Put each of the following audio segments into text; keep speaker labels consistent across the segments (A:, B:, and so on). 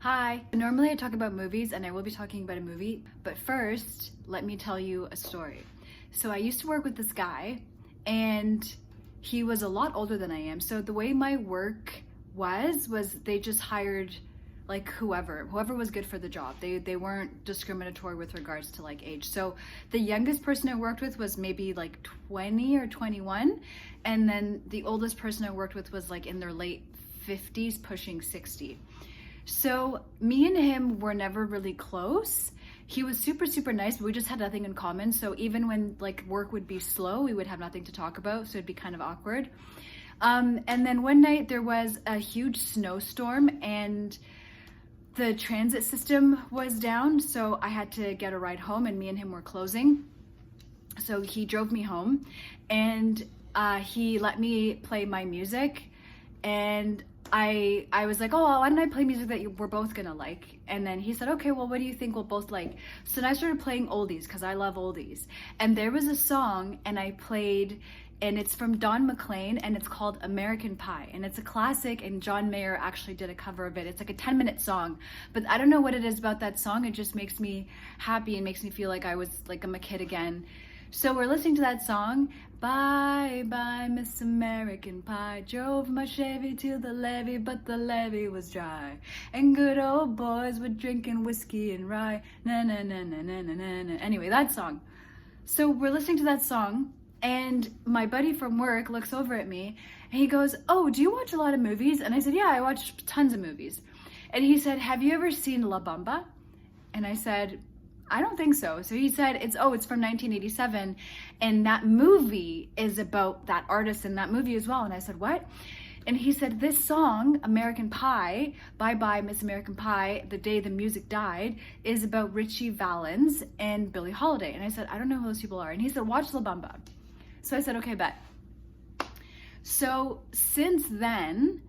A: Hi. Normally I talk about movies and I will be talking about a movie, but first, let me tell you a story. So I used to work with this guy and he was a lot older than I am. So the way my work was they just hired like whoever was good for the job. They weren't discriminatory with regards to like age. So the youngest person I worked with was maybe like 20 or 21, and then the oldest person I worked with was like in their late 50s pushing 60. So me and him were never really close. He was super nice, but we just had nothing in common. So even when like work would be slow, we would have nothing to talk about. So it'd be kind of awkward. And then one night there was a huge snowstorm and the transit system was down. So I had to get a ride home and me and him were closing. So he drove me home and he let me play my music, and I was like, oh, why don't I play music that we're both gonna like? And then he said, okay, well, what do you think we'll both like? So then I started playing oldies because I love oldies. And there was a song and I played, and it's from Don McLean and it's called American Pie. And it's a classic, and John Mayer actually did a cover of it. It's like a 10-minute song, but I don't know what it is about that song. It just makes me happy and makes me feel like I'm a kid again. So we're listening to that song. Bye, bye, Miss American Pie. Drove my Chevy to the levee, but the levee was dry. And good old boys were drinking whiskey and rye. Na na na na na na na na. Anyway, that song. So we're listening to that song, and my buddy from work looks over at me, and he goes, oh, do you watch a lot of movies? And I said, yeah, I watch tons of movies. And he said, have you ever seen La Bamba? And I said, I don't think so. So he said, it's from 1987, and that movie is about that artist in that movie as well. And I said, what? And he said, this song, American Pie, Bye Bye Miss American Pie, The Day the Music Died, is about Richie Valens and Billie Holiday. And I said, I don't know who those people are. And he said, watch La Bamba. So I said, okay, bet. So since then,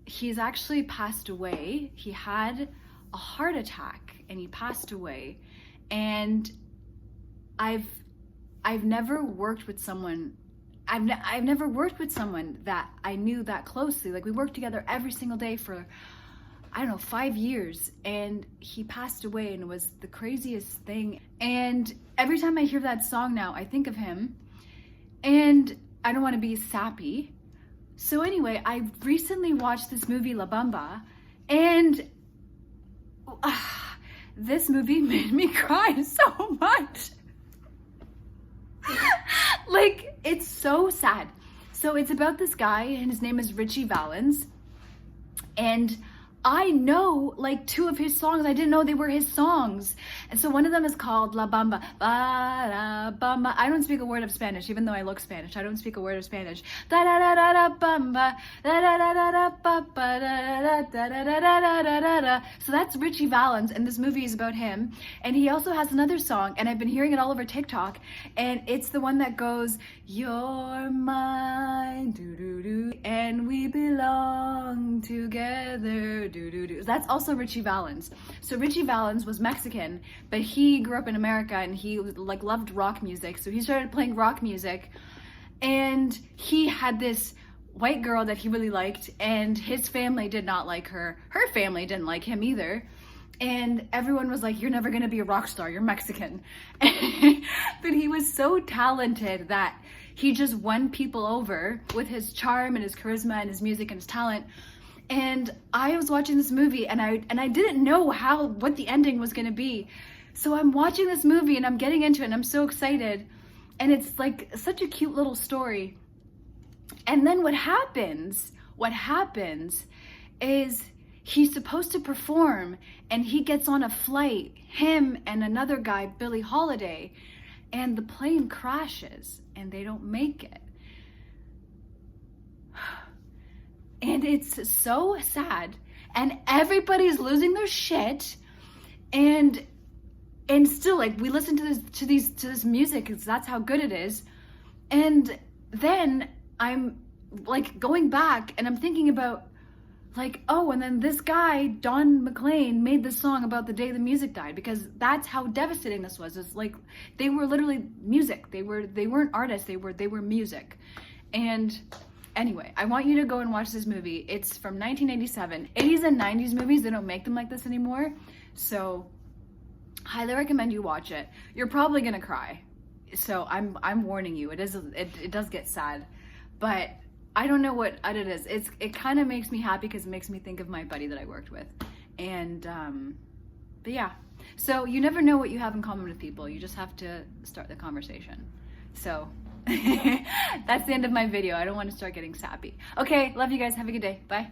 A: he's actually passed away. He had a heart attack and he passed away. And I've never worked with someone I've never worked with someone that I knew that closely. Like, we worked together every single day for, I don't know, 5 years, and he passed away, and it was the craziest thing. And every time I hear that song now, I think of him, and I don't want to be sappy. So anyway, I recently watched this movie La Bamba, and this movie made me cry so much. Like, it's so sad. So it's about this guy, and his name is Richie Valens, and I know like 2 of his songs. I didn't know they were his songs. And so one of them is called La Bamba. Ba, da, bamba. I don't speak a word of Spanish, even though I look Spanish. I don't speak a word of Spanish. Da da da da da bamba. Da da da da da ba ba da da da da da da da da da. So that's Richie Valens, and this movie is about him. And he also has another song, and I've been hearing it all over TikTok, and it's the one that goes, you're mine, do do do, and we belong together. That's also Richie Valens. So Richie Valens was Mexican, but he grew up in America, and he like loved rock music. So he started playing rock music, and he had this white girl that he really liked, and his family did not like her. Her family didn't like him either. And everyone was like, you're never gonna be a rock star, you're Mexican. But he was so talented that he just won people over with his charm and his charisma and his music and his talent. And I was watching this movie, and I didn't know what the ending was gonna be. So I'm watching this movie and I'm getting into it and I'm so excited. And it's like such a cute little story. And then what happens is he's supposed to perform, and he gets on a flight, him and another guy, Billie Holiday, and the plane crashes and they don't make it. And it's so sad, and everybody's losing their shit, and still, like, we listen to this music because that's how good it is. And then I'm like going back and I'm thinking about like, oh, and then this guy, Don McLean, made this song about the day the music died, because that's how devastating this was. It's like they were literally music. They weren't artists. They were music. And Anyway, I want you to go and watch this movie. It's from 1987. 80s and 90s movies, they don't make them like this anymore. So, highly recommend you watch it. You're probably gonna cry. So I'm warning you. It does get sad, but I don't know what it is. It kind of makes me happy because it makes me think of my buddy that I worked with, and but yeah. So you never know what you have in common with people. You just have to start the conversation. So that's the end of my video. I don't want to start getting sappy. Okay, love you guys. Have a good day. Bye.